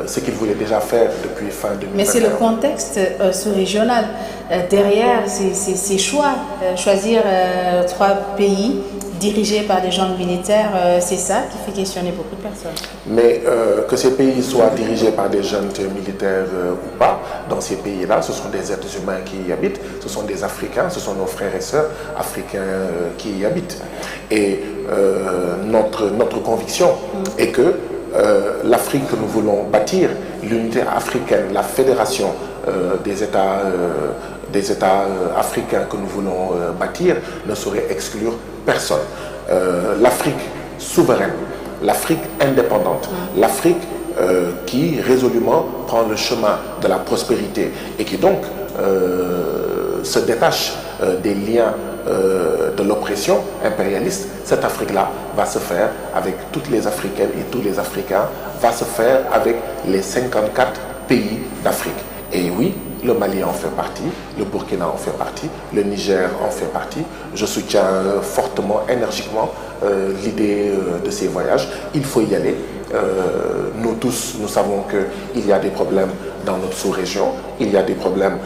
ce qu'il voulait déjà faire depuis fin 2021. Mais c'est le contexte sous-régional. Derrière ces choix, choisir 3 pays dirigés par des gens militaires, c'est ça qui fait questionner beaucoup de personnes. Mais que ces pays soient dirigés par des jeunes militaires ou pas, dans ces pays-là, ce sont des êtres humains qui y habitent, ce sont des Africains, ce sont nos frères et sœurs africains qui y habitent. Et notre conviction est que l'Afrique que nous voulons bâtir, l'unité africaine, la fédération des États africains que nous voulons bâtir, ne saurait exclure personne. L'Afrique souveraine, l'Afrique indépendante, l'Afrique qui résolument prend le chemin de la prospérité et qui donc se détache des liens de l'oppression impérialiste, cette Afrique-là va se faire avec toutes les Africaines et tous les Africains, va se faire avec les 54 pays d'Afrique. Et oui, le Mali en fait partie, le Burkina en fait partie, le Niger en fait partie. Je soutiens fortement, énergiquement l'idée de ces voyages. Il faut y aller. Nous tous, nous savons qu'il y a des problèmes dans notre sous-région, il y a des problèmes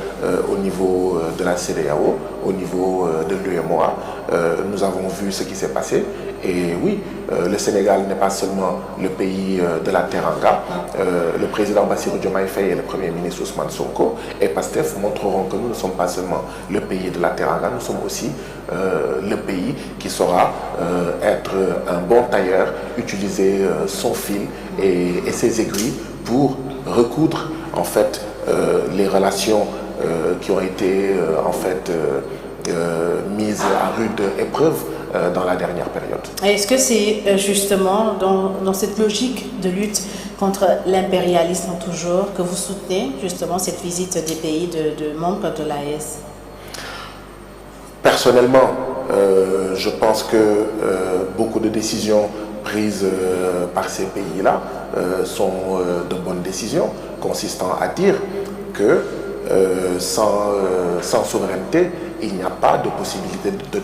au niveau de la CEDEAO, au niveau de l'UEMOA. Nous avons vu ce qui s'est passé. Et oui, le Sénégal n'est pas seulement le pays de la Teranga. Le président Bassirou Diomaye Faye et le Premier ministre Ousmane Sonko et PASTEF montreront que nous ne sommes pas seulement le pays de la Teranga, nous sommes aussi le pays qui saura être un bon tailleur, utiliser son fil et ses aiguilles pour recoudre en fait les relations qui ont été en fait mises à rude épreuve dans la dernière période. Est-ce que c'est justement dans cette logique de lutte contre l'impérialisme toujours que vous soutenez justement cette visite des pays de membres de l'AES? Personnellement, je pense que beaucoup de décisions prises par ces pays-là sont de bonnes décisions, consistant à dire que sans souveraineté, il n'y a pas de possibilité de